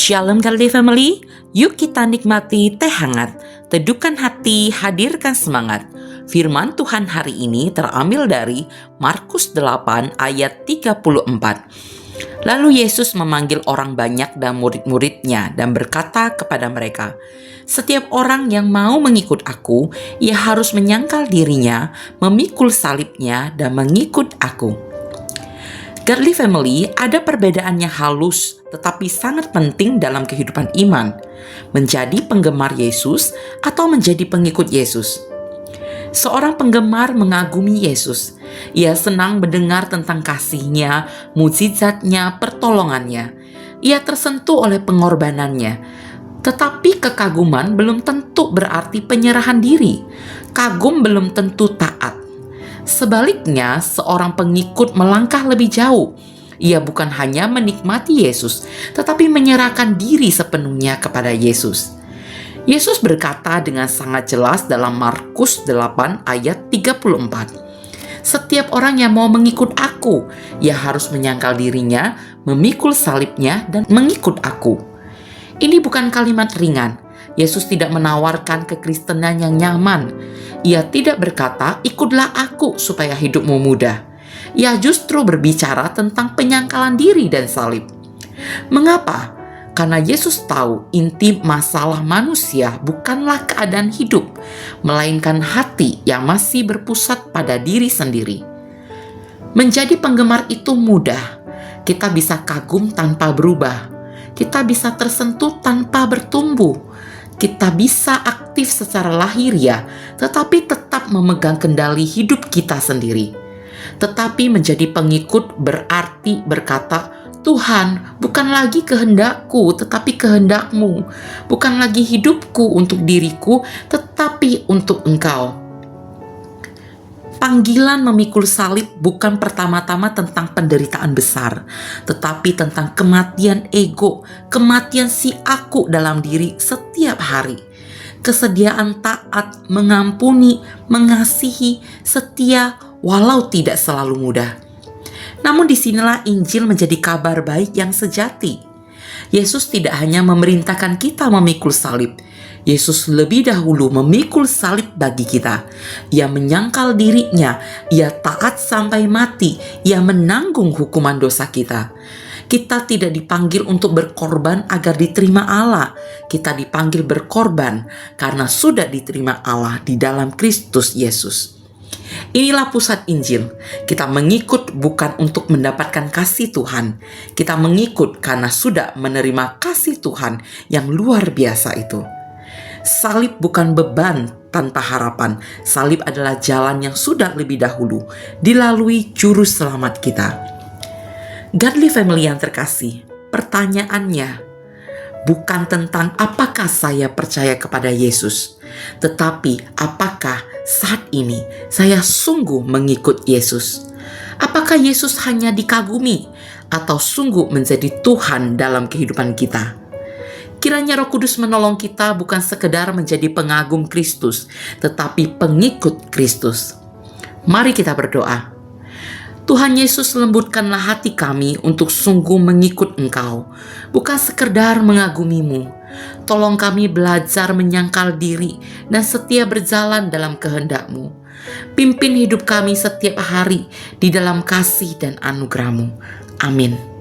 Shalom Godly Family, yuk kita nikmati teh hangat, teduhkan hati, hadirkan semangat. Firman Tuhan hari ini terambil dari Markus 8 ayat 34. Lalu Yesus memanggil orang banyak dan murid-muridnya dan berkata kepada mereka, "Setiap orang yang mau mengikut aku, ia harus menyangkal dirinya, memikul salibnya dan mengikut aku." Godly Family, ada perbedaannya halus tetapi sangat penting dalam kehidupan iman, menjadi penggemar Yesus atau menjadi pengikut Yesus. Seorang penggemar mengagumi Yesus. Ia senang mendengar tentang kasih-Nya, mukjizat-Nya, pertolongannya. Ia tersentuh oleh pengorbanannya. Tetapi kekaguman belum tentu berarti penyerahan diri. Kagum belum tentu taat. Sebaliknya, seorang pengikut melangkah lebih jauh. Ia bukan hanya menikmati Yesus, tetapi menyerahkan diri sepenuhnya kepada Yesus. Yesus berkata dengan sangat jelas dalam Markus 8 ayat 34, "Setiap orang yang mau mengikut aku, ia harus menyangkal dirinya, memikul salibnya, dan mengikut aku." Ini bukan kalimat ringan. Yesus tidak menawarkan kekristenan yang nyaman. Ia tidak berkata, "Ikutlah aku supaya hidupmu mudah." Ia justru berbicara tentang penyangkalan diri dan salib. Mengapa? Karena Yesus tahu inti masalah manusia bukanlah keadaan hidup, melainkan hati yang masih berpusat pada diri sendiri. Menjadi penggemar itu mudah. Kita bisa kagum tanpa berubah. Kita bisa tersentuh tanpa bertumbuh. Kita bisa aktif secara lahiriah, tetapi tetap memegang kendali hidup kita sendiri. Tetapi menjadi pengikut berarti berkata, "Tuhan, bukan lagi kehendakku, tetapi kehendak-Mu. Bukan lagi hidupku untuk diriku, tetapi untuk Engkau." Panggilan memikul salib bukan pertama-tama tentang penderitaan besar, tetapi tentang kematian ego, kematian si aku dalam diri setiap hari. Kesediaan taat, mengampuni, mengasihi, setia, walau tidak selalu mudah. Namun disinilah Injil menjadi kabar baik yang sejati. Yesus tidak hanya memerintahkan kita memikul salib. Yesus lebih dahulu memikul salib bagi kita. Ia menyangkal dirinya, ia taat sampai mati, ia menanggung hukuman dosa kita. Kita tidak dipanggil untuk berkorban agar diterima Allah. Kita dipanggil berkorban karena sudah diterima Allah di dalam Kristus Yesus. Inilah pusat Injil. Kita mengikut bukan untuk mendapatkan kasih Tuhan. Kita mengikut karena sudah menerima kasih Tuhan yang luar biasa itu. Salib bukan beban tanpa harapan. Salib adalah jalan yang sudah lebih dahulu dilalui juru selamat kita. Godly Family yang terkasih, pertanyaannya bukan tentang apakah saya percaya kepada Yesus, tetapi apakah saat ini saya sungguh mengikut Yesus? Apakah Yesus hanya dikagumi atau sungguh menjadi Tuhan dalam kehidupan kita? Kiranya Roh Kudus menolong kita bukan sekedar menjadi pengagum Kristus, tetapi pengikut Kristus. Mari kita berdoa. Tuhan Yesus, lembutkanlah hati kami untuk sungguh mengikut Engkau, bukan sekedar mengagumimu. Tolong kami belajar menyangkal diri dan setia berjalan dalam kehendak-Mu. Pimpin hidup kami setiap hari di dalam kasih dan anugerah-Mu. Amin.